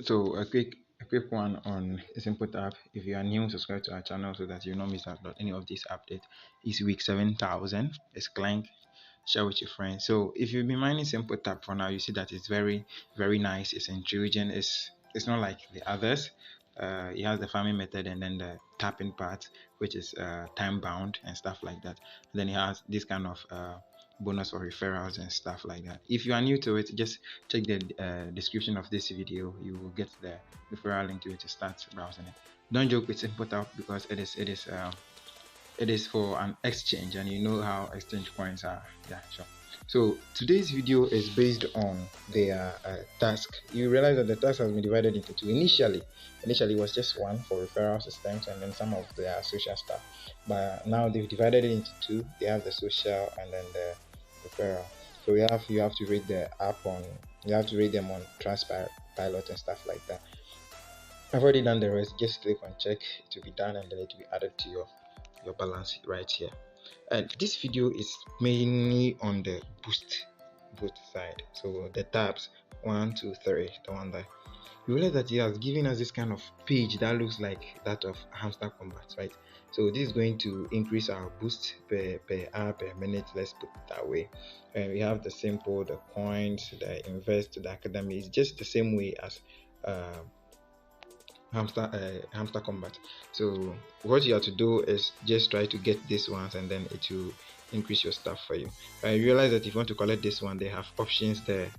So a quick one on Simple App. If you are new, subscribe to our channel so that you not miss out on any of these updates. It's week 7,000. It's Clank. Share with your friends. So if you've been mining Simple Tap for now, you see that it's very nice. It's intelligent. It's not like the others. It has the farming method and then the tapping part, which is time bound and stuff like that. And then it has this kind of bonus or referrals and stuff like that. If you are new to it, just check the description of this video. You will get the referral link to it to start browsing it. Don't joke with Simple Tap because it is for an exchange, and you know how exchange coins are. Yeah, sure. So today's video is based on their task. You realize that the task has been divided into two. Initially it was just one for referral systems and then some of their social stuff, but now they've divided it into two. They have the social and then the referral. So you have to rate the app on, you have to rate them on Trustpilot and stuff like that. I've already done the rest. Just click on check. It will be done and then it will be added to your balance right here. And this video is mainly on the boost side. So the tabs 1, 2, 3, the one that you realize that he has given us this kind of page that looks like that of Hamster Combat, right? So this is going to increase our boost per hour, per minute. Let's put it that way. And we have the simple, the coins, the invest, the academy. It's just the same way as Hamster Combat. So what you have to do is just try to get this ones and then it will increase your stuff for you. I realize that if you want to collect this one, they have options there.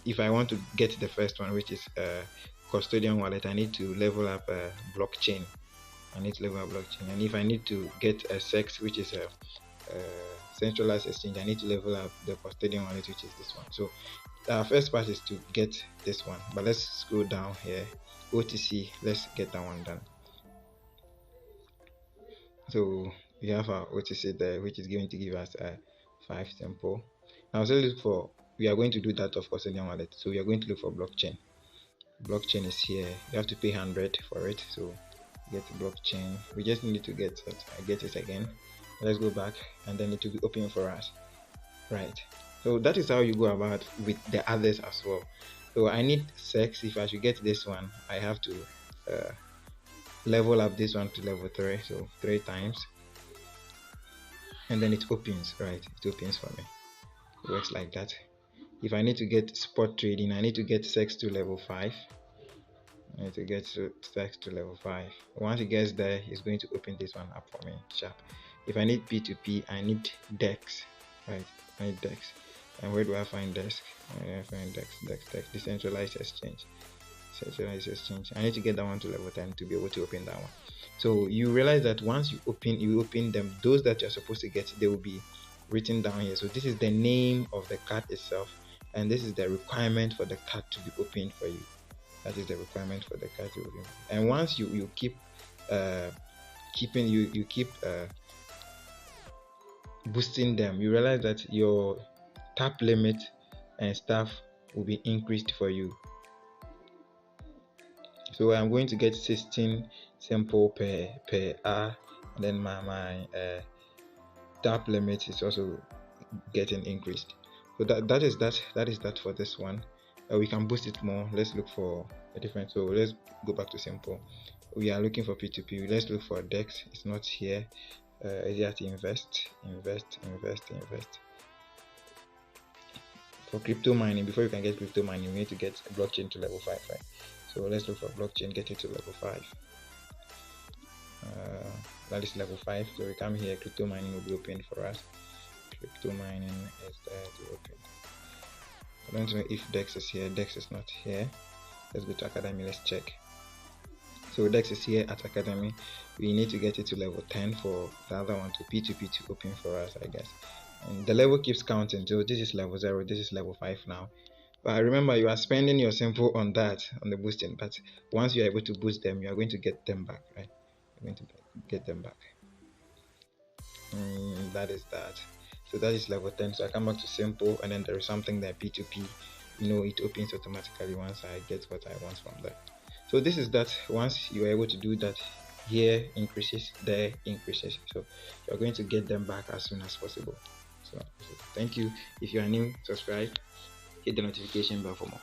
If I want to get the first one, which is custodian wallet, I need to level up blockchain. And if I need to get a sex, which is a centralized exchange, I need to level up the custodian wallet, which is this one. So our first part is to get this one, but let's scroll down here. OTC, let's get that one done. So we have our OTC there, which is going to give us a 5 simple. Now let's look for, we are going to do that of custodian wallet, so we are going to look for blockchain. Blockchain is here. You have to pay 100 for it, so get blockchain. We just need to get it. I get it again. Let's go back and then it will be open for us, right? So that is how you go about with the others as well. So I need sex. If I should get this one, I have to level up this one to level 3, so 3 times, and then it opens, right? It opens for me. It works like that. If I need to get spot trading, I need to get sex to level 5. I need to get sex to level 5. Once it gets there, it's going to open this one up for me sharp. If I need P2P, I need DEX, right? I need DEX. And where do I find DEX? I find DEX, decentralized exchange. Centralized exchange. I need to get that one to level 10 to be able to open that one. So you realize that once you open them, those that you're supposed to get, they will be written down here. So this is the name of the card itself, and this is the requirement for the card to be opened for you. That is the requirement for the card to open. And once you keep boosting them, you realize that your tap limit and stuff will be increased for you. So I'm going to get 16 simple per hour, and then my tap limit is also getting increased. So that is that for this one. We can boost it more. Let's look for a different. So let's go back to simple. We are looking for P2P. Let's look for DEX. It's not here. You have to invest. For crypto mining, before you can get crypto mining, you need to get blockchain to level 5, right? So let's look for blockchain, get it to level 5. That is level 5. So we come here, crypto mining will be open for us. Crypto mining is there to open. I don't know if DEX is here. DEX is not here. Let's go to Academy. Let's check. So DEX is here at Academy. We need to get it to level 10 for the other one to P2P to open for us, I guess. And the level keeps counting. So this is level 0. This is level 5 now. But remember, you are spending your simple on that, on the boosting. But once you are able to boost them, you are going to get them back, right? You're going to get them back. That is that. So that is level 10. So I come back to simple, and then there is something that P2P, it opens automatically once I get what I want from there. So this is that. Once you are able to do that, here increases, there increases. So you're going to get them back as soon as possible. So thank you. If you are new, subscribe, hit the notification bell for more.